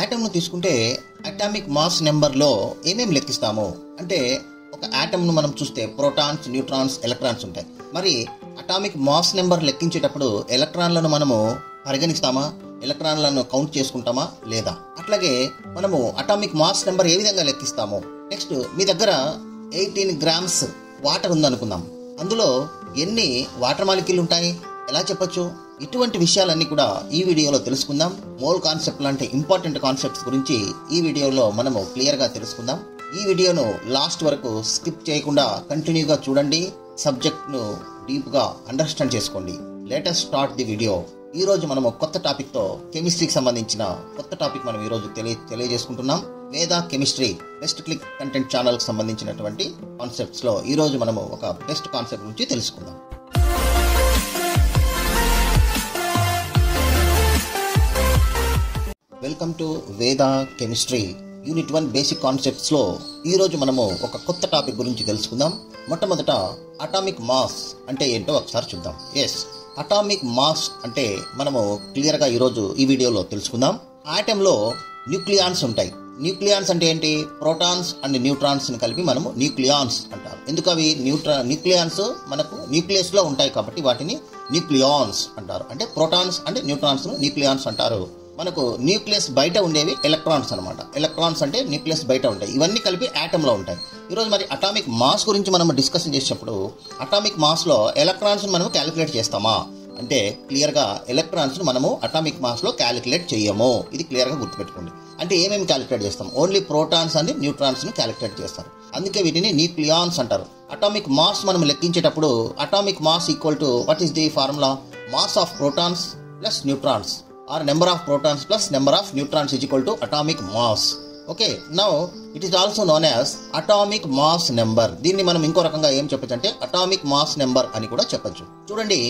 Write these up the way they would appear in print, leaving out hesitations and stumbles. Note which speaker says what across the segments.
Speaker 1: Atom ను తీసుకుంటే atomic mass number లో ఏమేమి లెక్కిస్తాము అంటే ఒక ఆటమ్ ను మనం చూస్తే ప్రోటాన్స్, న్యూట్రాన్స్, ఎలక్ట్రాన్స్ ఉంటాయి. మరి అటామిక్ మాస్ నెంబర్ లెక్కించేటప్పుడు ఎలక్ట్రాన్లను మనము పరిగణిస్తామా, ఎలక్ట్రాన్లను కౌంట్ చేసుకుంటామా లేదా? అట్లాగే మనము అటామిక్ మాస్ నెంబర్ ఏ విధంగా లెక్కిస్తాము? నెక్స్ట్ మీ దగ్గర 18 గ్రామ్స్ వాటర్ ఉందనుకుందాం. అందులో ఎన్ని వాటర్ మాలిక్యూల్ ఉంటాయి, ఎలా చెప్పొచ్చు? ఇటువంటి విషయాలన్నీ కూడా ఈ వీడియోలో తెలుసుకుందాం. మోల్ కాన్సెప్ట్ లాంటి ఇంపార్టెంట్ కాన్సెప్ట్స్ గురించి ఈ వీడియోలో మనము క్లియర్గా తెలుసుకుందాం. ఈ వీడియోను లాస్ట్ వరకు స్కిప్ చేయకుండా కంటిన్యూగా చూడండి. సబ్జెక్ట్ను డీప్గా అండర్స్టాండ్ చేసుకోండి. Latest start the video. ఈ రోజు మనము కొత్త టాపిక్తో కెమిస్ట్రీకి సంబంధించిన కొత్త టాపిక్ మనం ఈ రోజు తెలియజేసుకుంటున్నాం. వేద కెమిస్ట్రీ బెస్ట్ క్లిక్ కంటెంట్ ఛానల్కి సంబంధించినటువంటి కాన్సెప్ట్స్లో ఈ రోజు మనము ఒక బెస్ట్ కాన్సెప్ట్ గురించి తెలుసుకుందాం. వెల్కమ్ టు వేద కెమిస్ట్రీ యూనిట్ 1 బేసిక్ కాన్సెప్ట్స్ లో ఈ రోజు మనము ఒక కొత్త టాపిక్ గురించి తెలుసుకుందాం. మొట్టమొదట అటామిక్ మాస్ అంటే ఏంటో ఒకసారి చూద్దాం. అటామిక్ మాస్ అంటే మనము క్లియర్ గా ఈరోజు ఈ వీడియోలో తెలుసుకుందాం. ఆటంలో న్యూక్లియాన్స్ ఉంటాయి. న్యూక్లియాన్స్ అంటే ఏంటి? ప్రోటాన్స్ అండ్ న్యూట్రాన్స్ ని కలిపి మనము న్యూక్లియాన్స్ అంటారు. ఎందుకు అవి న్యూక్లియాన్స్ మనకు న్యూక్లియస్ లో ఉంటాయి కాబట్టి వాటిని న్యూక్లియాన్స్ అంటారు. అంటే ప్రోటాన్స్ అండ్ న్యూట్రాన్స్ ను న్యూక్లియాన్స్ అంటారు. మనకు న్యూక్లియస్ బయట ఉండేవి ఎలక్ట్రాన్స్ అనమాట. ఎలక్ట్రాన్స్ అంటే న్యూక్లియస్ బయట ఉంటాయి. ఇవన్నీ కలిపి ఆటమ్ లో ఉంటాయి. ఈరోజు మరి అటామిక్ మాస్ గురించి మనం డిస్కషన్ చేసేటప్పుడు అటామిక్ మాస్ లో ఎలక్ట్రాన్స్ మనము క్యాలిక్యులేట్ చేస్తామా అంటే క్లియర్ గా ఎలక్ట్రాన్స్ మనము అటామిక్ మాస్ లో క్యాలిక్యులేట్ చేయము. ఇది క్లియర్ గా గుర్తుపెట్టుకోండి. అంటే ఏమేమి క్యాలిక్యులేట్ చేస్తాం? ఓన్లీ ప్రోటాన్స్ అండ్ న్యూట్రాన్స్ ని క్యాలిక్యులేట్ చేస్తారు. అందుకే వీటిని న్యూక్లియాన్స్ అంటారు. అటామిక్ మాస్ మనం లెక్కించేటప్పుడు atomic mass equal to what is the formula? Mass of protons plus neutrons or number of protons plus number of neutrons is equal to atomic mass. Okay, now it is also known as atomic mass number. దీన్ని మనం ఇంకో రకంగా ఏం చెప్పొచ్చు అంటే atomic mass number అని కూడా చెప్పొచ్చు. చూడండి,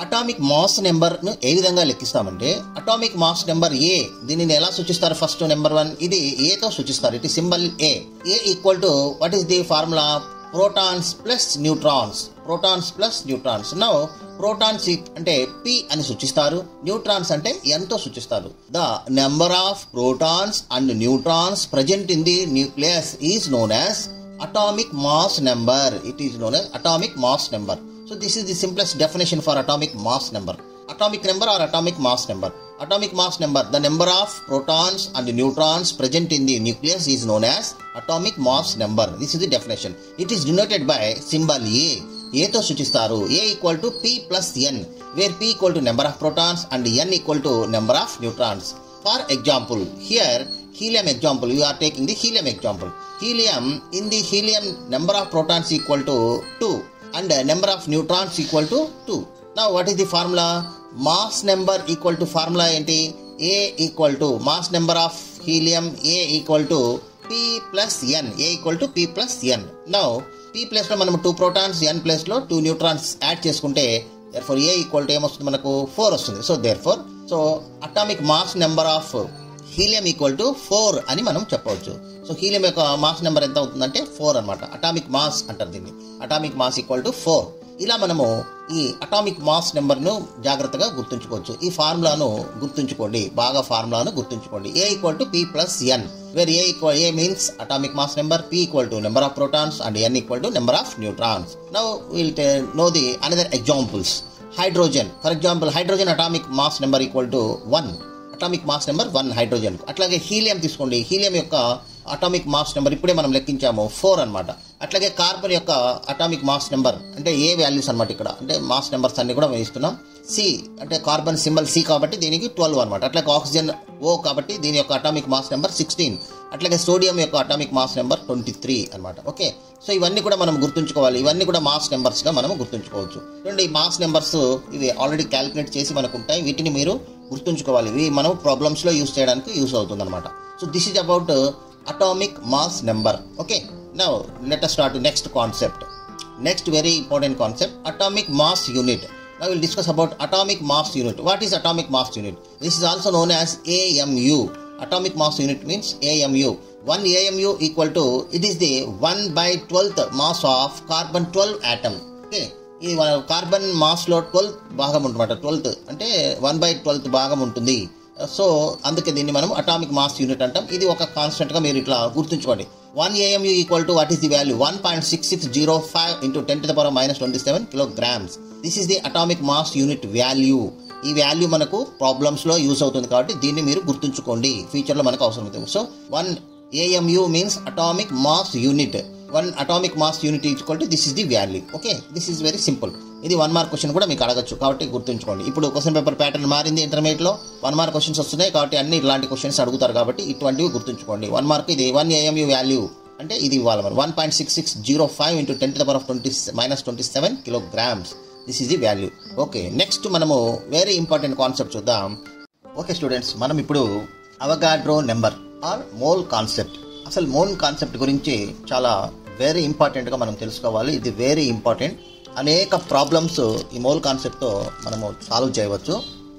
Speaker 1: అటామిక్ మాస్ నెంబర్ ను ఏ విధంగా లెక్కిస్తామంటే అటామిక్ మాస్ నెంబర్ ఏ. దీనిని ఎలా సూచిస్తారు? ఫస్ట్ నెంబర్ 1 ఇది ఏ తో సూచిస్తారు. It is symbol A. A equal to what is the formula? Protons plus neutrons. Protons plus neutrons. Now protons అంటే పి అని సూచిస్తారు, న్యూట్రాన్స్ అంటే ఎన్ తో సూచిస్తారు. The number of protons and neutrons present in the nucleus is known as atomic mass number. It is known as atomic mass number. So this is the simplest definition for atomic mass number. Atomic number or atomic mass number? Atomic mass number, the number of protons and neutrons present in the nucleus is known as atomic mass number. This is the definition. It is denoted by symbol A. A to suchistaru. A equal to P plus N, where P equal to number of protons and N equal to number of neutrons. For example, here helium example, we are taking the helium example. Helium, in the helium number of protons equal to 2 and number of neutrons equal to 2. Now what is the formula? Mass number equal to formula enti? A equal to mass number of helium A equal to P plus N. A equal to P plus N. Now P place lo manamu 2 protons, N place lo 2 neutrons add cheskunte therefore A equal to em vastundi manaku 4 vastundi. So therefore atomic mass number of helium equal to 4 అని మనం చెప్పవచ్చు. So helium యొక్క mass number ఎంత అవుతుందంటే 4 అన్నమాట. Atomic mass అంటారు దీన్ని. Atomic mass equal to 4. ఇలా మనము ఈ అటామిక్ మాస్ నెంబర్ను జాగ్రత్తగా గుర్తుంచుకోవచ్చు. ఈ ఫార్ములాను గుర్తుంచుకోండి, బాగా ఫార్ములాను గుర్తుంచుకోండి. A equal to P plus N, where A means atomic mass number, P equal to number of protons and N equal to number of neutrons. Now will no the another examples. Hydrogen, for example hydrogen atomic mass number equal to 1. Atomic mass number 1 hydrogen. అట్లాగే helium తీసుకోండి. Helium యొక్క atomic mass number ఇప్పుడే మనం లెక్కించాము 4 అనమాట. అట్లాగే carbon యొక్క atomic mass number అంటే ఏ వాల్యూస్ అనమాట. ఇక్కడ అంటే మాస్ నెంబర్స్ అన్ని కూడా వేస్తున్నాం. సి అంటే కార్బన్ సింబల్ సి కాబట్టి దీనికి 12 అనమాట. అట్లాగే ఆక్సిజన్ ఓ కాబట్టి దీని యొక్క అటామిక్ మాస్ నెంబర్ 16. అట్లాగే సోడియం యొక్క అటామిక్ మాస్ నెంబర్ 23 అనమాట. ఓకే, సో ఇవన్నీ కూడా మనం గుర్తుంచుకోవాలి. ఇవన్నీ కూడా మాస్ నెంబర్స్ గా మనం గుర్తుంచుకోవచ్చు. చూడండి, ఈ మాస్ నెంబర్స్ ఇవి ఆల్రెడీ క్యాలిక్యులేట్ చేసి మనకు ఉంటాయి. వీటిని మీరు గుర్తుంచుకోవాలి. ఇవి మనం ప్రాబ్లమ్స్ లో యూస్ చేయడానికి యూస్ అవుతుంది అనమాట. So this is about atomic mass number. Okay, now let us start to next concept. Next very important concept, atomic mass unit. Now we'll discuss about atomic mass unit. What is atomic mass unit? This is also known as AMU. Atomic mass unit means AMU. 1 AMU equal to, it is the 1/12th mass of carbon 12 atom. Okay, ఈ carbon mass లో 12th భాగం ఉంటుందన్నమాట. 12th అంటే 1/12th భాగం ఉంటుంది. So అందుకే దీన్ని మనం అటామిక్ మాస్ యూనిట్ అంటాం. ఇది ఒక కాన్స్టెంట్గా మీరు ఇట్లా గుర్తుంచుకోండి. 1 AMU equal to what is the value 1.6605 into 10⁻⁻27 kilograms. This is the atomic mass unit value. ఈ వాల్యూ మనకు ప్రాబ్లమ్స్లో యూజ్ అవుతుంది కాబట్టి దీన్ని మీరు గుర్తుంచుకోండి, ఫ్యూచర్లో మనకు అవసరం అవుతుంది. So 1 AMU means atomic mass unit. 1 atomic mass unit equal to this is the value. Okay, this is very simple. ఇది 1 మార్క్ క్వశ్చన్ కూడా మీకు అడగచ్చు కాబట్టి గుర్తుంచుకోండి. ఇప్పుడు క్వశ్చన్ పేపర్ ప్యాటర్న్ మారింది, ఇంటర్మీడియట్లో 1 మార్క్ క్వశ్చన్స్ వస్తున్నాయి కాబట్టి అన్ని ఇలాంటి క్వశ్చన్స్ అడుగుతారు కాబట్టి ఇటువంటివి గుర్తుంచుకోండి. 1 మార్క్ ఇది 1 AMU వాల్యూ అంటే ఇది ఇవ్వాలి మరి 1.6605 into 10⁻⁻27 kilograms. This is the value. Okay, next మనము వెరీ ఇంపార్టెంట్ కాన్సెప్ట్ చూద్దాం. ఓకే స్టూడెంట్స్, మనం ఇప్పుడు Avogadro number or mole concept, అసలు మోల్ కాన్సెప్ట్ గురించి చాలా వెరీ ఇంపార్టెంట్గా మనం తెలుసుకోవాలి. ఇది వెరీ ఇంపార్టెంట్. అనేక ప్రాబ్లమ్స్ ఈ మోల్ కాన్సెప్ట్తో మనము సాల్వ్ చేయవచ్చు.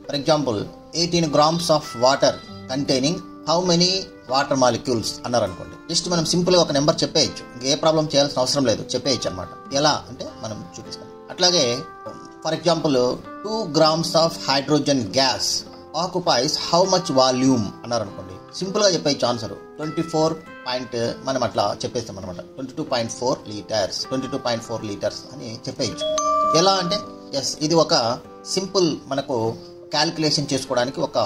Speaker 1: For example 18 grams of water containing how many water molecules అన్నారు అనుకోండి. జస్ట్ మనం సింపుల్గా ఒక నెంబర్ చెప్పేయచ్చు, ఇంకే ప్రాబ్లం చేయాల్సిన అవసరం లేదు, చెప్పేయచ్చు అనమాట. ఎలా అంటే మనం చూపిస్తాం. అట్లాగే for example 2 grams of hydrogen gas occupies how much volume అన్నారు అనుకోండి. సింపుల్గా చెప్పేయచ్చు ఆన్సర్ 24 మనం అట్లా చెప్పేస్తాం అనమాట. 22.4 లీటర్స్ 22.4 లీటర్స్ అని చెప్పేయచ్చు. ఎలా అంటే ఎస్, ఇది ఒక సింపుల్ మనకు క్యాల్కులేషన్ చేసుకోవడానికి ఒక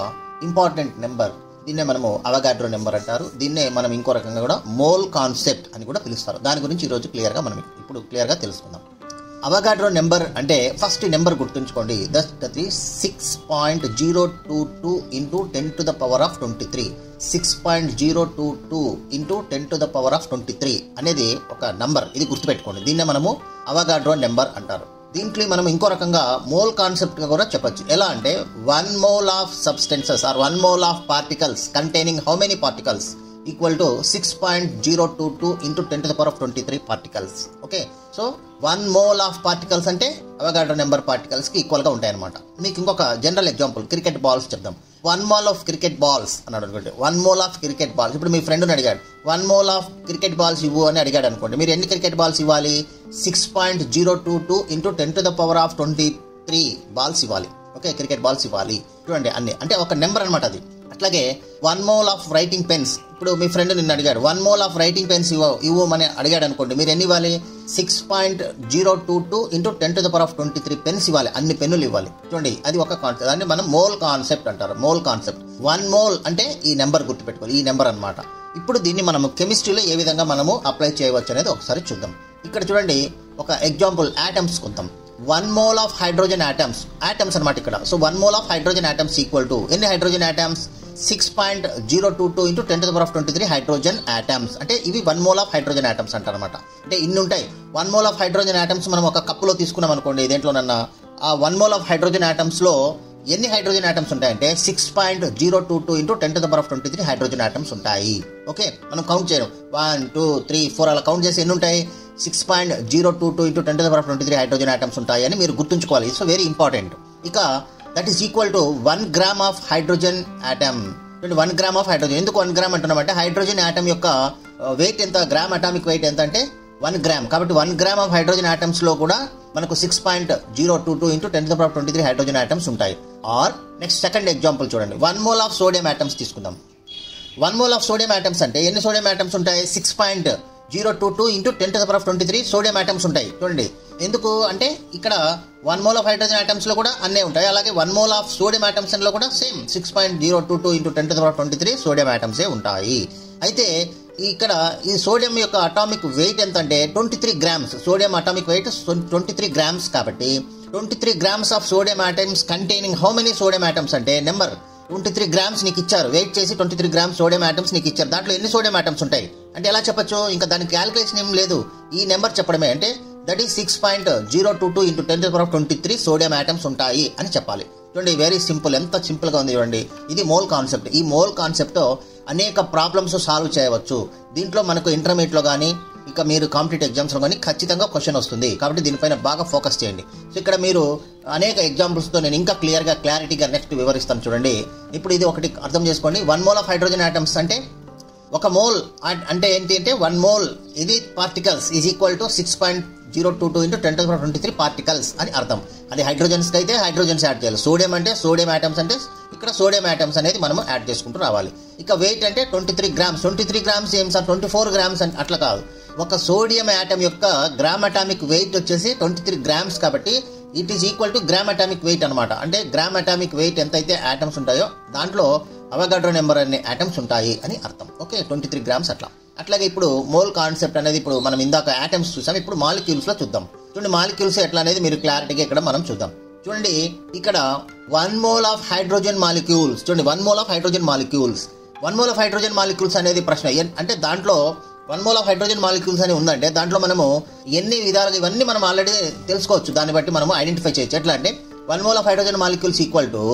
Speaker 1: ఇంపార్టెంట్ నెంబర్. దీన్నే మనము అవగాడ్రో నెంబర్ అంటారు. దీన్నే మనం ఇంకో రకంగా కూడా మోల్ కాన్సెప్ట్ అని కూడా పిలుస్తారు. దాని గురించి ఈరోజు క్లియర్గా మనం ఇప్పుడు క్లియర్గా తెలుసుకుందాం. అవగాడ్రో నెంబర్ అంటే ఫస్ట్ నెంబర్ గుర్తుంచుకోండి. That is 6.022 into 10⁻23. 6.022 ఇంటూ 10⁻23 అనేది ఒక నంబర్. ఇది గుర్తుపెట్టుకోండి. దీన్నే మనము అవగాడ్రో నెంబర్ అంటారు. దీంట్లో మనం ఇంకో రకంగా మోల్ కాన్సెప్ట్గా కూడా చెప్పచ్చు. ఎలా అంటే 1 mole of substances or 1 mole of particles containing how many particles equal to 6.022 into 10⁻23 particles. Okay, so 1 mole of particles అంటే అవగాడ్రో నెంబర్ పార్టికల్స్కి ఈక్వల్గా ఉంటాయి అనమాట. మీకు ఇంకొక జనరల్ ఎగ్జాంపుల్ క్రికెట్ బాల్స్ చెప్దాం. 1 mole ఆఫ్ క్రికెట్ బాల్స్ అన్నాడు అనుకోండి. 1 mole ఆఫ్ క్రికెట్ బాల్స్. ఇప్పుడు మీ ఫ్రెండ్ని అడిగాడు 1 mole ఆఫ్ క్రికెట్ బాల్స్ ఇవ్వు అని అడిగాడు అనుకోండి. మీరు ఎన్ని క్రికెట్ బాల్స్ ఇవ్వాలి? 6.022 ఇంటూ 10⁻23 బాల్స్ ఇవ్వాలి. ఓకే, క్రికెట్ బాల్స్ ఇవ్వాలి. చూడండి అన్ని అంటే ఒక నెంబర్ అనమాట అది. అట్లాగే 1 mole ఆఫ్ రైటింగ్ పెన్స్. ఇప్పుడు మీ ఫ్రెండ్ నిన్ను అడిగాడు 1 mole ఆఫ్ రైటింగ్ పెన్స్ ఇవ్వమని అడిగాడు అనుకోండి. మీరు ఎన్ని ఇవ్వాలి? 6.022 ఇంటూ 10⁻23 పెన్స్ ఇవ్వాలి. అన్ని పెన్నులు ఇవ్వాలి. చూడండి అది ఒక కాన్సెప్ట్. దాన్ని మనం మోల్ కాన్సెప్ట్ అంటారు. మోల్ కాన్సెప్ట్ 1 mole అంటే ఈ నెంబర్ గుర్తుపెట్టుకోవాలి, ఈ నెంబర్ అనమాట. ఇప్పుడు దీన్ని మనము కెమిస్ట్రీలో ఏ విధంగా మనము అప్లై చేయవచ్చు అనేది ఒకసారి చూద్దాం. ఇక్కడ చూడండి ఒక ఎగ్జాంపుల్ యాటమ్స్ కొందాం. 1 mole ఆఫ్ హైడ్రోజన్ యాటమ్స్ అనమాట ఇక్కడ. So 1 mole of hydrogen atoms equal to ఎన్ని hydrogen atoms? 6.022 into 10⁻23 hydrogen atoms. అంటే ఇవి 1 mole ఆఫ్ హైడ్రోజన్ యాటమ్స్ అంటారనమాట. అంటే ఇన్ని ఉంటాయి. 1 mole ఆఫ్ హైడ్రోజన్ యాటమ్స్ మనం ఒక కప్పులో తీసుకున్నాం అనుకోండి. దేంట్లోనన్నా ఆ 1 mole ఆఫ్ హైడ్రోజన్ యాటమ్స్లో ఎన్ని హైడ్రోజన్ యాటమ్స్ ఉంటాయంటే 6.022 ఇంటూ 10⁻23 హైడ్రోజన్ యాటమ్స్ ఉంటాయి. ఓకే, మనం కౌంట్ చేయడం 1 2 3 4 అలా కౌంట్ చేసి ఎన్ని ఉంటాయి? 6.022 ఇంటూ 10⁻23 హైడ్రోజన్ యాటమ్స్ ఉంటాయి అని మీరు గుర్తుంచుకోవాలి. It's very important. ఇక that is equal to 1 gram of hydrogen atom. 1 gram of hydrogen. ఎందుకు 1 gram అంటున్నామంటే హైడ్రోజన్ యాటమ్ యొక్క వెయిట్ ఎంత? గ్రామ్ అటామిక్ వెయిట్ ఎంత అంటే 1 gram. కాబట్టి 1 gram ఆఫ్ హైడ్రోజన్ యాటమ్స్లో కూడా మనకు 6.022 ఇంటూ 10⁻23 హైడ్రోజన్ యాటమ్స్ ఉంటాయి. ఆర్ నెక్స్ట్ సెకండ్ ఎగ్జాంపుల్ చూడండి. 1 mole ఆఫ్ సోడియం యాటమ్స్ తీసుకుందాం. 1 mole ఆఫ్ సోడియం యాటమ్స్ అంటే ఎన్ని సోడియం యాటమ్స్ ఉంటాయి? 6.022 ఇంటూ 10⁻23 సోడియం యాటమ్స్ ఉంటాయి. చూడండి ఎందుకు అంటే ఇక్కడ 1 mole ఆఫ్ హైడ్రోజన్ యాటమ్స్లో కూడా అన్నీ ఉంటాయి. అలాగే 1 mole ఆఫ్ సోడియం యాటమ్స్లో కూడా సేమ్ 6.022 ఇంటూ 10⁻23 సోడియం యాటమ్సే ఉంటాయి. అయితే ఇక్కడ ఈ సోడియం యొక్క అటామిక్ వెయిట్ ఎంత అంటే 23 grams. Sodium atomic weight 23 grams. కాబట్టి 23 grams of sodium atoms containing how many sodium atoms అంటే నెంబర్ 23 grams నీకు ఇచ్చారు. వెయిట్ చేసి 23 grams సోడియం యాటమ్స్ నీకు ఇచ్చారు. దాంట్లో ఎన్ని సోడియం యాటమ్స్ ఉంటాయి అంటే ఎలా చెప్పచ్చు? ఇంకా దానికి క్యాలిక్యులేషన్ ఏం లేదు, ఈ నెంబర్ చెప్పడమే. అంటే that is 6.022 into 10⁻23 sodium atoms ఉంటాయి అని చెప్పాలి. చూడండి వెరీ సింపుల్. ఎంత సింపుల్గా ఉంది చూడండి. ఇది మోల్ కాన్సెప్ట్. ఈ మోల్ కాన్సెప్ట్తో అనేక ప్రాబ్లమ్స్ సాల్వ్ చేయవచ్చు. దీంట్లో మనకు ఇంటర్మీడియట్లో కానీ ఇక మీరు కాంపిటేటివ్ ఎగ్జామ్స్లో కానీ ఖచ్చితంగా క్వశ్చన్ వస్తుంది. కాబట్టి దీనిపైన బాగా ఫోకస్ చేయండి. సో ఇక్కడ మీరు అనేక ఎగ్జాంపుల్స్తో నేను ఇంకా క్లారిటీగా నెక్స్ట్ వివరిస్తాను చూడండి. ఇప్పుడు ఇది ఒకటి అర్థం చేసుకోండి. 1 mole ఆఫ్ హైడ్రోజన్ యాటమ్స్ అంటే ఒక మోల్ అంటే ఏంటి అంటే 1 మోల్ ఇది particles is equal to 6.022 into 10⁻23 particles అని అర్థం. అది హైడ్రోజన్స్కి అయితే హైడ్రోజన్స్ యాడ్ చేయాలి. సోడియం అంటే సోడియం ఆటమ్స్ అంటే ఇక్కడ సోడియం ఆటమ్స్ అనేది మనం యాడ్ చేసుకుంటూ రావాలి. ఇక వెయిట్ అంటే 23 గ్రామ్స్. 23 గ్రామ్స్ ఏం సార్ 24 గ్రామ్స్ అని అట్లా కాదు. ఒక సోడియం ఆటమ్ యొక్క గ్రామ్ అటామిక్ వెయిట్ వచ్చేసి 23 గ్రామ్స్ కాబట్టి it is equal to gram atomic wait అనమాట. అంటే గ్రామ్ అటామిక్ వెయిట్ ఎంతైతే ఆటమ్స్ ఉంటాయో దాంట్లో అవగాడ్రో నెంబర్ అనే ఆటమ్స్ ఉంటాయి అని అర్థం. ఓకే, 23 గ్రామ్స్ అట్లా. అట్లాగే ఇప్పుడు మోల్ కాన్సెప్ట్ అనేది ఇప్పుడు మనం ఇందాక ఆటమ్స్ చూసాం, ఇప్పుడు మాలిక్యూల్స్లో చూద్దాం. చూడండి మాలిక్యూల్స్ ఎట్లా అనేది మీరు క్లారిటీగా ఇక్కడ మనం చూద్దాం. చూడండి ఇక్కడ 1 మోల్ ఆఫ్ హైడ్రోజన్ మాలిక్యూల్స్. చూడండి 1 mole of hydrogen molecules. 1 mole of hydrogen molecules అనేది ప్రశ్న. అంటే దాంట్లో 1 మోల్ ఆఫ్ హైడ్రోజన్ మాలిక్యూల్స్ అని ఉందంటే దాంట్లో మనము ఎన్ని విధాలుగా ఇవన్నీ మనం ఆల్రెడీ తెలుసుకోవచ్చు. దాన్ని బట్టి మనము ఐడెంటిఫై చేయొచ్చు. ఎట్లా అంటే 1 mole of hydrogen molecules equal to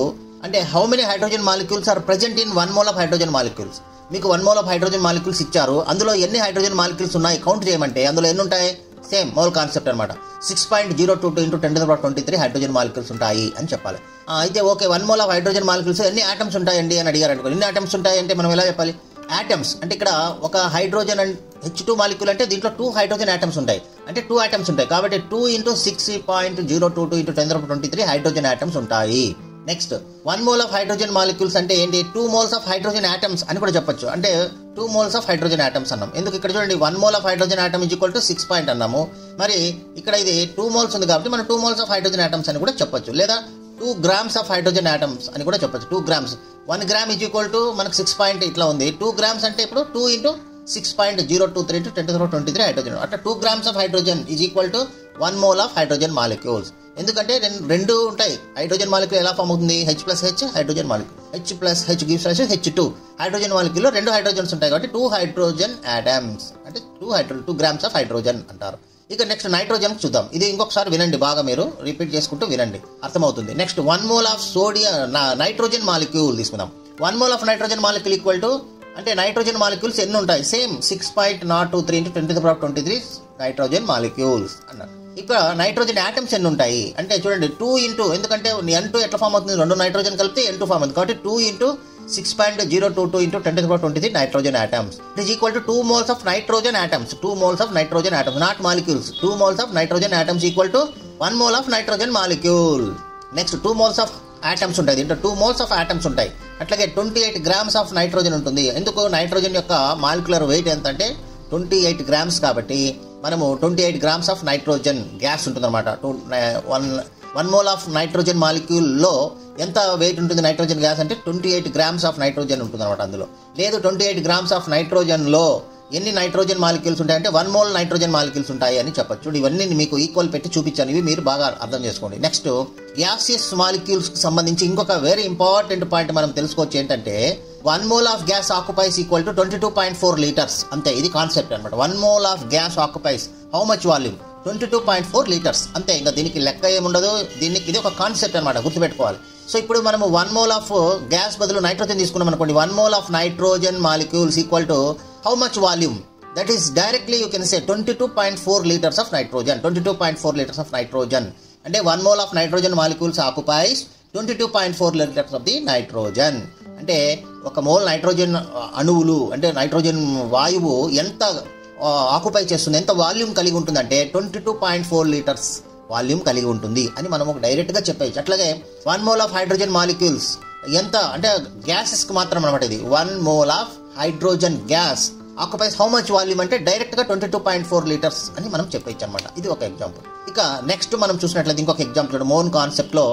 Speaker 1: అంటే how many hydrogen molecules are present in 1 mole of hydrogen molecules. మీకు 1 మోల్ ఆఫ్ హైడ్రోజన్ మాలిక్యూల్స్ ఇచ్చారు, అందులో ఎన్ని హైడ్రోజన్ మాలిక్యూల్స్ ఉన్నాయి కౌంట్ చేయమంటే అందులో ఎన్ని ఉంటాయి? సేమ్ మోల్ కాన్సెప్ట్ అనమాట. 6.022 into 10⁻23 హైడ్రోజన్ మాలిక్యూల్స్ ఉంటాయి అని చెప్పాలి. అయితే okay 1 mole of hydrogen molecules ఎన్ని ఆటమ్స్ ఉంటాయండి అని అడిగారు అనుకో. ఎన్ని ఆటమ్స్ ఉంటాయి అంటే మనం ఎలా చెప్పాలి? ఆటమ్స్ అంటే ఇక్కడ ఒక హైడ్రోజన్ అండ్ H2 మాలిక్యూల్ అంటే దీంట్లో 2 హైడ్రోజన్ ఆటమ్స్ ఉంటాయి. అంటే 2 ఆటమ్స్ ఉంటాయి కాబట్టి 2 into 6.022 into 10⁻23 హైడ్రోజన్ ఆటమ్స్ ఉంటాయి. Next 1 mole of hydrogen molecules అంటే ఏంటి? 2 మోల్స్ ఆఫ్ హైడ్రోజన్ ఆటమ్స్ అని కూడా చెప్పొచ్చు. అంటే 2 మోల్స్ ఆఫ్ హైడ్రోజన్ ఆటమ్స్ అన్నాం. ఎందుకు ఇక్కడ చూడండి 1 mole of hydrogen atom is equal to 6 point అన్నాము. మరి ఇక్కడ ఇది 2 మోల్స్ ఉంది కాబట్టి మనం 2 మోల్స్ ఆఫ్ హైడ్రోజన్ ఆటమ్స్ అని కూడా చెప్పొచ్చు. లేదా 2 గ్రామ్స్ ఆఫ్ హైడ్రోజన్ ఆటమ్స్ అని కూడా చెప్పొచ్చు. 2 grams 1 gram is equal to మనకు 6 పాయింట్ ఇట్లా ఉంది. 2 గ్రామ్స్ అంటే ఇప్పుడు 2 into 6.023 into 10⁻23 హైడ్రోజన్. అంటే 2 grams of hydrogen is equal to 1 mole of hydrogen molecules. ఎందుకంటే రెండు ఉంటాయి. హైడ్రోజన్ మాలిక్యూల్ ఎలా ఫామ్ అవుతుంది? H+H hydrogen molecule. H+H gives rise to H2. Hydrogen మాలిక్యూల్లో 2 హైడ్రోజన్స్ ఉంటాయి కాబట్టి 2 హైడ్రోజన్ ఆటమ్స్ అంటే 2 గ్రామ్స్ ఆఫ్ హైడ్రోజన్ అంటారు. ఇక నెక్స్ట్ నైట్రోజన్ చూద్దాం. ఇది ఇంకొకసారి వినండి, బాగా మీరు రిపీట్ చేసుకుంటూ వినండి, అర్థమవుతుంది. Next 1 mole of nitrogen molecule తీసుకుందాం. 1 mole of nitrogen molecule equal to అంటే నైట్రోజన్ మాలిక్యూల్స్ ఎన్ని ఉంటాయి? సేమ్ 6.023 into 10⁻23 నైట్రోజన్ మాలిక్యూల్స్ అన్నారు. ఇక్కడ నైట్రోజన్ ఆటమ్స్ ఎన్ని ఉంటాయి అంటే చూడండి 2 into ఎందుకంటే N2 ఎట్లా ఫామ్ అవుతుంది? 2 నైట్రోజన్ కలిపితే N2 ఫామ్ అవుతుంది కాబట్టి 2 into 6.022 into 10⁻23 nitrogen atoms it is equal to 2 moles of nitrogen atoms. 2 moles of nitrogen atoms, not molecules. 2 moles of nitrogen atoms equal to 1 mole of nitrogen molecule. Next 2 moles of atoms ఉంటాయి. దీంట్లో 2 moles of atoms ఉంటాయి. అట్లాగే 28 grams of nitrogen ఉంటుంది. ఎందుకు? Nitrogen యొక్క molecular weight ఎంత అంటే 28 grams కాబట్టి మనము 28 grams ఆఫ్ నైట్రోజన్ గ్యాస్ ఉంటుందన్నమాట. 1 mole ఆఫ్ నైట్రోజన్ మాలిక్యూల్లో ఎంత వెయిట్ ఉంటుంది నైట్రోజన్ గ్యాస్ అంటే 28 grams ఆఫ్ నైట్రోజన్ ఉంటుందన్నమాట. అందులో లేదు 28 grams ఆఫ్ నైట్రోజన్లో ఎన్ని నైట్రోజన్ మాలిక్యూల్స్ ఉంటాయంటే 1 mole నైట్రోజన్ మాలిక్యూల్స్ ఉంటాయి అని చెప్పచ్చు. ఇవన్నీ మీకు ఈక్వల్ పెట్టి చూపించాను, ఇవి మీరు బాగా అర్థం చేసుకోండి. నెక్స్ట్ గ్యాసియస్ మాలిక్యూల్స్ కి సంబంధించి ఇంకొక వెరీ ఇంపార్టెంట్ పాయింట్ మనం తెలుసుకోవచ్చు ఏంటంటే 1 mole of gas occupies equal to 22.4 litres. అంతే, ఇది కాన్సెప్ట్ అనమాట. 1 mole of gas occupies how much volume? 22.4 litres. అంతే, ఇంకా దీనికి లెక్క ఏముండదు. ఇది ఒక కాన్సెప్ట్ అనమాట, గుర్తుపెట్టుకోవాలి. సో ఇప్పుడు మనము 1 mole ఆఫ్ గ్యాస్ బదులు నైట్రోజన్ తీసుకున్నాం అనుకోండి. 1 mole of nitrogen molecules equal to how much volume? That is directly you can say 22.4 litres of nitrogen. 22.4 litres of nitrogen అంటే 1 mole of nitrogen molecules occupies 22.4 litres of the nitrogen. అంటే 1 mole nitrogen అణువులు అంటే nitrogen వాయువు ఎంత occupy చేస్తుంది, ఎంత volume కలిగి ఉంటుందంటే 22.4 లీటర్స్ వాల్యూమ్ కలిగి ఉంటుంది అని మనం డైరెక్ట్గా చెప్పేయచ్చు. అట్లాగే 1 mole ఆఫ్ హైడ్రోజన్ మాలిక్యూల్స్ ఎంత అంటే గ్యాసెస్కి మాత్రం అనమాట. ఇది 1 mole of hydrogen gas occupies how much volume అంటే డైరెక్ట్గా 22.4 లీటర్స్ అని మనం చెప్పేయచ్చు అనమాట. ఇది ఒక ఎగ్జాంపుల్. ఇక నెక్స్ట్ మనం చూసినట్లయితే ఇంకొక ఎగ్జాంపుల్ మోన్ కాన్సెప్ట్లో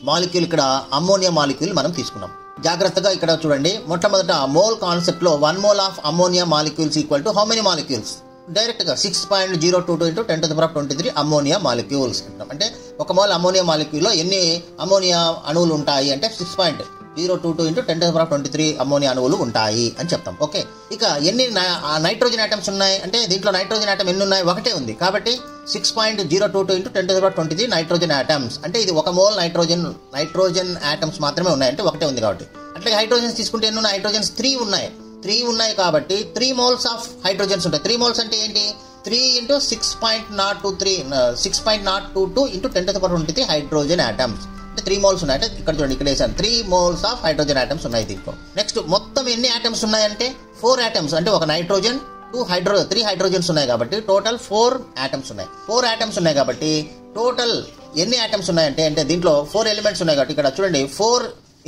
Speaker 1: మాలిక్యూల్, ఇక్కడ అమ్మోనియా మాలిక్యూల్ మనం తీసుకున్నాం. జాగ్రత్తగా ఇక్కడ చూడండి. మొట్టమొదట మోల్ కాన్సెప్ట్లో 1 mole of ammonia molecules equal to how many molecules? డైరెక్ట్గా 6.022 into 10⁻23 అమ్మోనియా మాలిక్యూల్స్ అంటాం. అంటే 1 mole అమ్మోనియా మాలిక్యూల్లో ఎన్ని అమ్మోనియా అణువులు ఉంటాయి అంటే 6.022 into 10⁻23 అమ్మోనియా అణువులు ఉంటాయి అని చెప్తాం. ఓకే, ఇక ఎన్ని నైట్రోజన్ ఆటమ్స్ ఉన్నాయి అంటే దీంట్లో నైట్రోజన్ ఆటమ్ ఎన్ని ఉన్నాయి? ఒకటే ఉంది కాబట్టి 6.022 into 10⁻23 నైట్రోజన్ ఆటమ్స్ అంటే ఇది 1 mole నైట్రోజన్ ఆటమ్స్ మాత్రమే ఉన్నాయి అంటే ఒకటే ఉంది కాబట్టి. అట్లాగే హైడ్రోజన్స్ తీసుకుంటే ఎన్ని ఉన్నాయి? హైడ్రోజన్స్ 3 ఉన్నాయి కాబట్టి 3 moles ఆఫ్ హైడ్రోజన్స్ ఉంటాయి. 3 moles అంటే ఏంటి? 3 into 6.022 into 10⁻23 హైడ్రోజన్ ఆటమ్స్ అంటే 3 moles ఉన్నాయి. అంటే ఇక్కడ చూడండి, ఇక్కడ వేసాను 3 moles ఆఫ్ హైడ్రోజన్ ఆటమ్స్ ఉన్నాయి దీంట్లో. నెక్స్ట్ మొత్తం ఎన్ని ఆటమ్స్ ఉన్నాయంటే 4 ఆటమ్స్ అంటే ఒక నైట్రోజన్ 3 హైడ్రోజన్స్ ఉన్నాయి కాబట్టి టోటల్ 4 ఆటమ్స్ ఉన్నాయి. 4 ఆటమ్స్ ఉన్నాయి కాబట్టి టోటల్ ఎన్ని ఆటమ్స్ ఉన్నాయంటే అంటే దీంట్లో 4 ఎలిమెంట్స్ ఉన్నాయి కాబట్టి ఇక్కడ చూడండి 4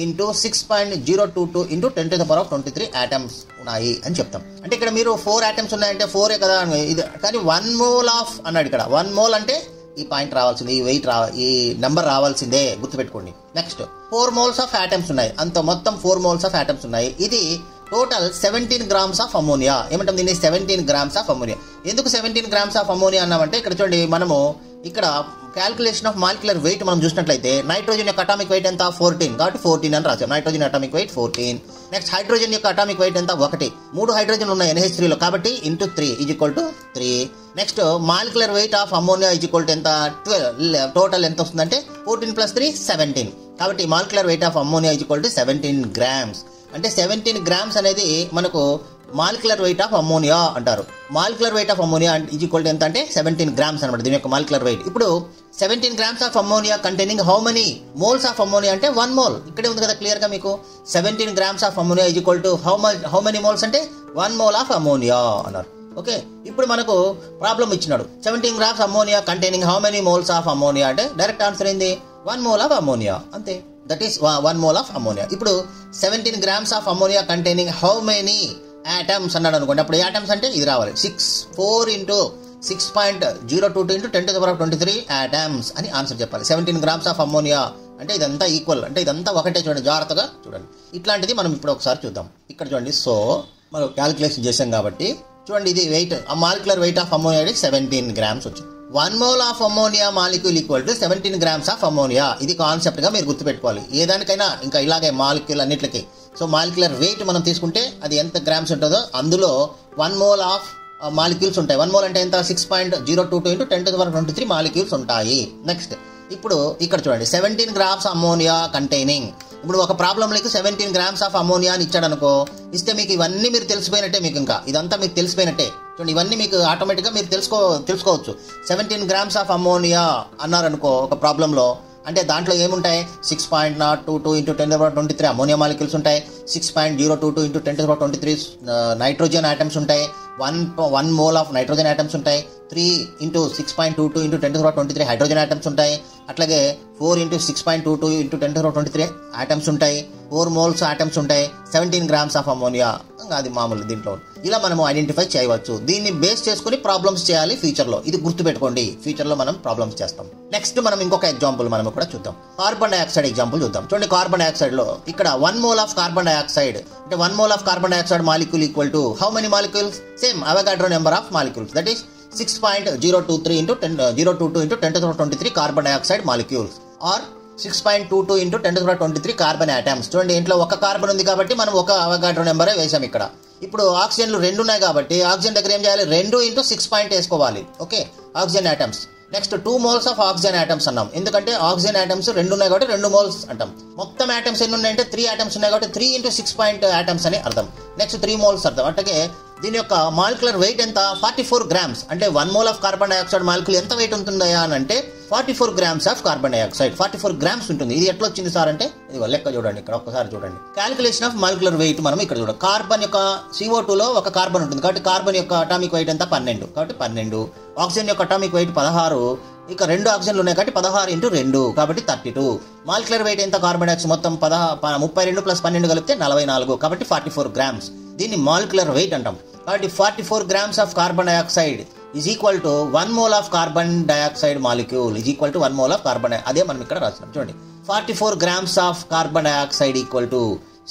Speaker 1: into 6.022 into 10⁻23 ఆటమ్స్ ఉన్నాయి అని చెప్తాం. అంటే ఇక్కడ మీరు 4 ఆటమ్స్ ఉన్నాయంటే 4 కదా ఇది, కానీ 1 mole ఆఫ్ అన్నాడు ఇక్కడ. 1 mole అంటే ఈ పాయింట్ రావాల్సింది, ఈ వెయిట్ ఈ నెంబర్ రావాల్సిందే, గుర్తుపెట్టుకోండి. నెక్స్ట్ 4 moles ఆఫ్ ఆటమ్స్ ఉన్నాయి, అంత మొత్తం 4 moles ఆఫ్ ఆటమ్స్ ఉన్నాయి. ఇది టోటల్ 17 grams ఆఫ్ అమోనియా. ఏమంటాం దీన్ని? 17 grams ఆఫ్ అమోనియా. ఎందుకు 17 grams ఆఫ్ అమోనియా అన్నామంటే ఇక్కడ చూడండి, మనము ఇక్కడ క్యాల్కులేషన్ ఆఫ్ మాలిక్యులర్ వెయిట్ మనం చూసినట్లయితే నైట్రోజన్ యొక్క అటామిక్ వెయిట్ ఎంత? 14, కాబట్టి 14 అని రాసాం. Nitrogen atomic weight 14. Next hydrogen యొక్క అటామిక్ వెయిట్ ఎంత? 1. 3 హైడ్రోజన్ ఉన్నాయి NH3లో, కాబట్టి into 3 = 3. Next molecular weight of ammonia ఎంత? 12. టోటల్ ఎంత వస్తుందంటే 14 + 3 17. కాబట్టి molecular weight of ammonia 17 grams. అంటే 17 grams అనేది మనకు మాలిక్యులర్ వెయిట్ ఆఫ్ అమోనియా అంటారు. మాలిక్యులర్ వెయిట్ ఆఫ్ అమోనియా ఎంత అంటే 17 grams అనమాట దీని యొక్క మాలిక్యులర్ వెయిట్. ఇప్పుడు 17 grams of ammonia containing how many moles of ammonia అంటే 1 mole. ఇక్కడే ఉంది కదా క్లియర్ గా మీకు. 17 grams of ammonia how many moles అంటే 1 mole ఆఫ్ అమోనియా అన్నారు. ఓకే, ఇప్పుడు మనకు ప్రాబ్లం ఇచ్చినాడు. 17 grams ammonia containing how many moles of ammonia అంటే డైరెక్ట్ ఆన్సర్ ఏంది? 1 mole ఆఫ్ అమోనియా, అంతే. That is 1 mole of ammonia. ఇప్పుడు 17 grams of ammonia containing how many atoms అన్నాడు అనుకోండి. అప్పుడు ఏ ఆటమ్స్ అంటే ఇది రావాలి. 4 into 6.022 into 10⁻23 ఆటమ్స్ అని ఆన్సర్ చెప్పాలి. 17 grams ఆఫ్ అమోనియా అంటే ఇదంతా ఈక్వల్, అంటే ఇదంతా ఒకటే. చూడండి, జాగ్రత్తగా చూడండి. ఇట్లాంటిది మనం ఇప్పుడు ఒకసారి చూద్దాం. ఇక్కడ చూడండి, సో మనం క్యాలిక్యులేషన్ చేసాం కాబట్టి చూడండి, ఇది weight, molecular weight of ammonia 17 grams వచ్చింది. 1 mole of ammonia molecule = 17 grams of ammonia. ఇది కాన్సెప్ట్ గా మీరు గుర్తుపెట్టుకోవాలి. ఏదానికైనా ఇంకా ఇలాగే మాలిక్యూల్ అన్నిటికీ. సో మాలిక్యులర్ వెయిట్ మనం తీసుకుంటే అది ఎంత గ్రామ్స్ ఉంటుందో అందులో 1 mole ఆఫ్ మాలిక్యూల్స్ ఉంటాయి. 1 mole అంటే ఎంత? 6.022 into 10⁻23 మాలిక్యూల్స్ ఉంటాయి. నెక్స్ట్ ఇప్పుడు ఇక్కడ చూడండి, 17 grams అమోనియా కంటైనింగ్. ఇప్పుడు ఒక ప్రాబ్లంలోకి 17 grams ఆఫ్ అమోనియా అని ఇచ్చాడు అనుకో, ఇస్తే మీకు ఇవన్నీ మీరు తెలిసిపోయినట్టే. మీకు ఇంకా ఇదంతా మీకు తెలిసిపోయినట్టే. చూడండి, ఇవన్నీ మీకు ఆటోమేటిక్గా మీరు తెలుసుకోవచ్చు. 17 grams ఆఫ్ అమోనియా అన్నారనుకో ఒక ప్రాబ్లంలో, అంటే దాంట్లో ఏముంటాయి? 6.022 into 10⁻23 అమోనియా మాలిక్యూల్స్ ఉంటాయి. 6.022 into 10⁻23 నైట్రోజన్ ఆటమ్స్ ఉంటాయి. 1 mole ఆఫ్ నైట్రోజన్ ఆటమ్స్ ఉంటాయి. 3 into 6.22 into 10⁻23 హైడ్రోజన్ ఆటమ్స్ ఉంటాయి. అట్లాగే 4 into 6.22 into 10⁻23 ఆటమ్స్ ఉంటాయి. 4 moles ఆటమ్స్ ఉంటాయి. 17 grams ఆఫ్ అమోనియా, అది మామూలు దీంట్లో. ఇలా మనము ఐడెంటిఫై చేయవచ్చు. దీన్ని బేస్ చేసుకుని ప్రాబ్లమ్స్ చేయాలి ఫ్యూచర్లో. ఇది గుర్తుపెట్టుకోండి, ఫ్యూచర్లో మనం ప్రాబ్లమ్స్ చేస్తాం. నెక్స్ట్ మనం ఇంకొక ఎగ్జాంపుల్ మనం కూడా చూద్దాం. కార్బన్ డైఆక్సైడ్ ఎగ్జాంపుల్ చూద్దాం. చూడండి, కార్బన్ డైఆక్సైడ్ లో ఇక్కడ 1 mole ఆఫ్ కార్బన్ డైఆక్సైడ్ అంటే 1 mole of carbon dioxide molecule = how many molecules? Same Avogadro number of molecules, that is 6.022 into 10⁻23 carbon dioxide molecules or 6.22 into 10⁻23 carbon atoms. చూడండి, ఇంట్లో ఒక carbon ఉంది కాబట్టి మనం ఒక అవగాడ్రో నెంబరే వేసాం ఇక్కడ. ఇప్పుడు ఆక్సిజన్లు 2 ఉన్నాయి కాబట్టి ఆక్సిజన్ దగ్గర ఏం చేయాలి? 2 into 6 వేసుకోవాలి. Okay, oxygen atoms. Next 2 moles of oxygen atoms అన్నాం. ఎందుకంటే ఆక్సిజన్ ఆటమ్స్ 2 ఉన్నాయి కాబట్టి 2 moles అంటాం. మొత్తం ఆటమ్స్ ఎన్ని ఉన్నాయంటే 3 ఆటమ్స్ ఉన్నాయి కాబట్టి 3 into 6 ఆటమ్స్ అని అర్థం. నెక్స్ట్ 3 moles అర్థం. అంటే దీని యొక్క మాలిక్యులర్ వెయిట్ ఎంత? 44 grams. అంటే 1 mole of carbon dioxide molecule ఎంత వెయిట్ ఉంటుందా అని అంటే 44 grams of carbon dioxide. 44 grams ఉంటుంది. ఇది ఎట్లా వచ్చింది సార్ అంటే ఇది లెక్క చూడండి, ఇక్కడ ఒక్కసారి చూడండి. క్యాలిక్యులేషన్ ఆఫ్ మాలిక్యులర్ వెయిట్ మనం ఇక్కడ చూడండి. కార్బన్ యొక్క CO2 లో ఒక కార్బన్ ఉంటుంది కాబట్టి కార్బన్ యొక్క అటామిక్ వెయిట్ ఎంత? 12. కాబట్టి 12. ఆక్సిజన్ యొక్క అటామిక్ వెయిట్ 16. ఇక 2 ఆక్సిజన్లు ఉన్నాయి కాబట్టి 16 into 2 కాబట్టి 32. మాలిక్యులర్ వెయిట్ ఎంత? కార్బన్ డైఆక్సైడ్ మొత్తం 32 + 12 కలిపితే 44 కాబట్టి 44 grams. దీన్ని మాలిక్యులర్ వెయిట్ అంటాం. కాబట్టి 44 grams of carbon dioxide = 1 mole of carbon dioxide molecule = 1 mole of carbon. అదే మనం ఇక్కడ రాసినాం. చూడండి, 44 grams of carbon dioxide =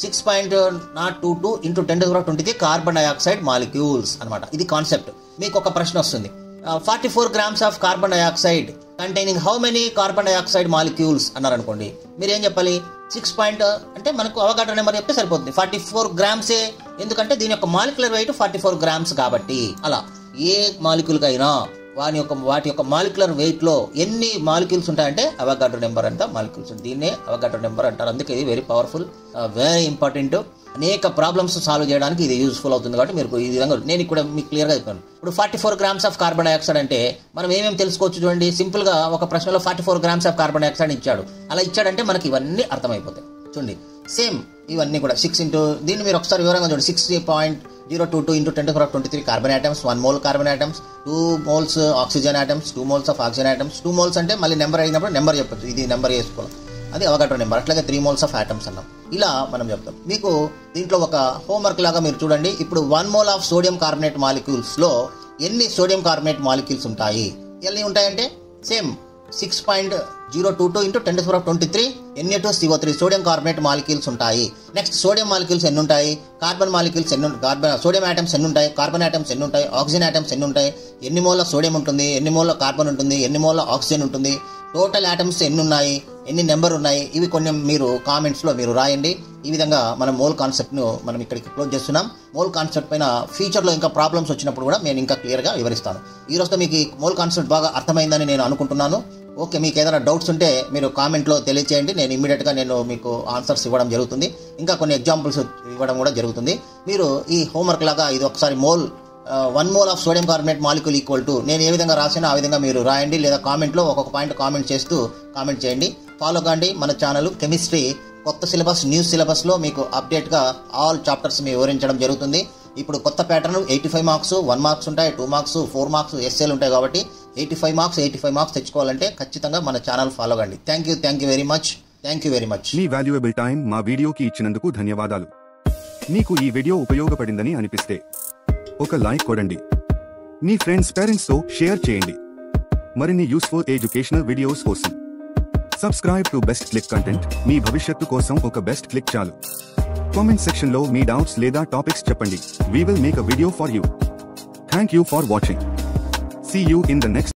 Speaker 1: 6.022 into 10⁻23 carbon dioxide molecules అనమాట. ఇది కాన్సెప్ట్. మీకు ఒక ప్రశ్న వస్తుంది, 44 grams of carbon dioxide containing how many carbon dioxide molecules అన్నారు అనుకోండి. మీరు ఏం చెప్పాలి? 6 అంటే మనకు అవగాడ్రో నెంబర్ చెప్తే సరిపోతుంది. 44 grams. ఎందుకంటే దీని యొక్క మాలిక్యులర్ వెయిట్ 44 grams కాబట్టి. అలా ఏ మాలిక్యూల్ కైనా వాటి యొక్క మాలిక్యులర్ వెయిట్ లో ఎన్ని మాలిక్యూల్స్ ఉంటాయంటే అవగాడ్రో నెంబర్ అంతా మాలిక్యూల్స్. దీన్నే అవగాడ్రో నెంబర్ అంటారు. అందుకే ఇది వెరీ పవర్ఫుల్, వెరీ ఇంపార్టెంట్. అనేక ప్రాబ్లమ్స్ సాల్వ్ చేయడానికి ఇది యూస్ఫుల్ అవుతుంది. కాబట్టి మీరు ఈ విధంగా నేను ఇక్కడ మీకు క్లియర్గా చెప్పాను. ఇప్పుడు 44 grams ఆఫ్ కార్బన్ డైఆక్సైడ్ అంటే మనం ఏమేమి తెలుసుకోవచ్చు చూడండి. సింపుల్ గా ఒక ప్రశ్నలో 44 grams ఆఫ్ కార్బన్ డైఆక్సైడ్ ఇచ్చాడు. అలా ఇచ్చాడంటే మనకి ఇవన్నీ అర్థమైపోతాయి. చూడండి, సేమ్ ఇవన్నీ కూడా 6 into దీన్ని మీరు ఒకసారి వివరంగా చూడండి. 0.22 into 10⁻23 carbon atoms, 1 mole carbon atoms, 2 moles oxygen atoms, 2 moles of oxygen atoms. 2 moles అంటే మళ్ళీ నెంబర్ అయినప్పుడు నెంబర్ చెప్పచ్చు, ఇది నెంబర్ వేసుకోవాలి, అది అవగాడ్రో నెంబర్. అట్లాగే 3 moles ఆఫ్ ఆటమ్స్ అన్నాం. ఇలా మనం చెప్తాం. మీకు దీంట్లో ఒక హోంవర్క్ లాగా మీరు చూడండి. ఇప్పుడు 1 mole ఆఫ్ సోడియం కార్బోనేట్ మాలిక్యూల్స్లో ఎన్ని సోడియం కార్బోనేట్ మాలిక్యూల్స్ ఉంటాయి? ఎన్ని ఉంటాయంటే same 6.022 into 10⁻23 Na2CO3 sodium carbonate molecules ఉంటాయి. నెక్స్ట్ సోడియం మాలిక్యూల్స్ ఎన్ని ఉంటాయి? కార్బన్ మాలిక్యూల్స్ ఎన్ని, సోడియం ఆటమ్స్ ఎన్ని ఉంటాయి? కార్బన్ ఆటమ్స్ ఎన్ని ఉంటాయి? ఆక్సిజన్ ఆటమ్స్ ఎన్ని ఉంటాయి? ఎన్ని మోల్ సోడియం ఉంటుంది? ఎన్ని మోల్ కార్బన్ ఉంటుంది? ఎన్ని మోల్ ఆక్సిజన్ ఉంటుంది? టోటల్ ఆటమ్స్ ఎన్ని ఉన్నాయి? ఎన్ని నెంబర్ ఉన్నాయి? ఇవి కొన్ని మీరు కామెంట్స్లో మీరు రాయండి. ఈ విధంగా మనం మోల్ కాన్సెప్ట్ను మనం ఇక్కడికి క్లోజ్ చేస్తున్నాం. మోల్ కాన్సెప్ట్ పైన ఫ్యూచర్లో ఇంకా ప్రాబ్లమ్స్ వచ్చినప్పుడు కూడా నేను ఇంకా క్లియర్గా వివరిస్తాను. ఈ రోజుతో మీకు ఈ మోల్ కాన్సెప్ట్ బాగా అర్థమైందని నేను అనుకుంటున్నాను. ఓకే, మీకు ఏదైనా డౌట్స్ ఉంటే మీరు కామెంట్లో తెలియచేయండి. నేను ఇమ్మీడియట్గా మీకు ఆన్సర్స్ ఇవ్వడం జరుగుతుంది. ఇంకా కొన్ని ఎగ్జాంపుల్స్ ఇవ్వడం కూడా జరుగుతుంది. మీరు ఈ హోంవర్క్ లాగా ఇది ఒకసారి 1 mole of sodium carbonate molecule equal to నేను ఏ విధంగా రాసినా ఆ విధంగా మీరు రాయండి, లేదా కామెంట్లో ఒక్కొక్క పాయింట్ కామెంట్ చేస్తూ కామెంట్ చేయండి. ఫాలో కండి మన ఛానల్ కెమిస్ట్రీ. కొత్త సిలబస్, న్యూ సిలబస్లో మీకు అప్డేట్గా ఆల్ చాప్టర్స్ మీ వివరించడం జరుగుతుంది. ఇప్పుడు కొత్త ప్యాటర్న్ 85 మార్క్స్, 1 మార్క్స్ ఉంటాయి, 2 మార్క్స్, 4 మార్క్స్ ఎస్ఏలు ఉంటాయి. కాబట్టి 85 మార్క్స్ తెచ్చుకోవాలంటే ఖచ్చితంగా మన ఛానల్ ఫాలో కండి. Thank you very much.
Speaker 2: Me valuable time మా వీడియోకి ఇచ్చినందుకు ధన్యవాదాలు. మీకు ఈ వీడియో ఉపయోగపడిందని అనిపిస్తే ఒక లైక్ కొడండి. మీ ఫ్రెండ్స్, పేరెంట్స్ తో షేర్ చేయండి. మరిన్ని యూస్ఫుల్ ఎడ్యుకేషనల్ వీడియోస్ కోసం subscribe to best click content. మీ భవిష్యత్తు కోసం ఒక బెస్ట్ క్లిక్ చాలు. కామెంట్ సెక్షన్ లో మీ డౌట్స్ లేదా టాపిక్స్ చెప్పండి. We will make a video for you. Thank you for watching. See you in the next.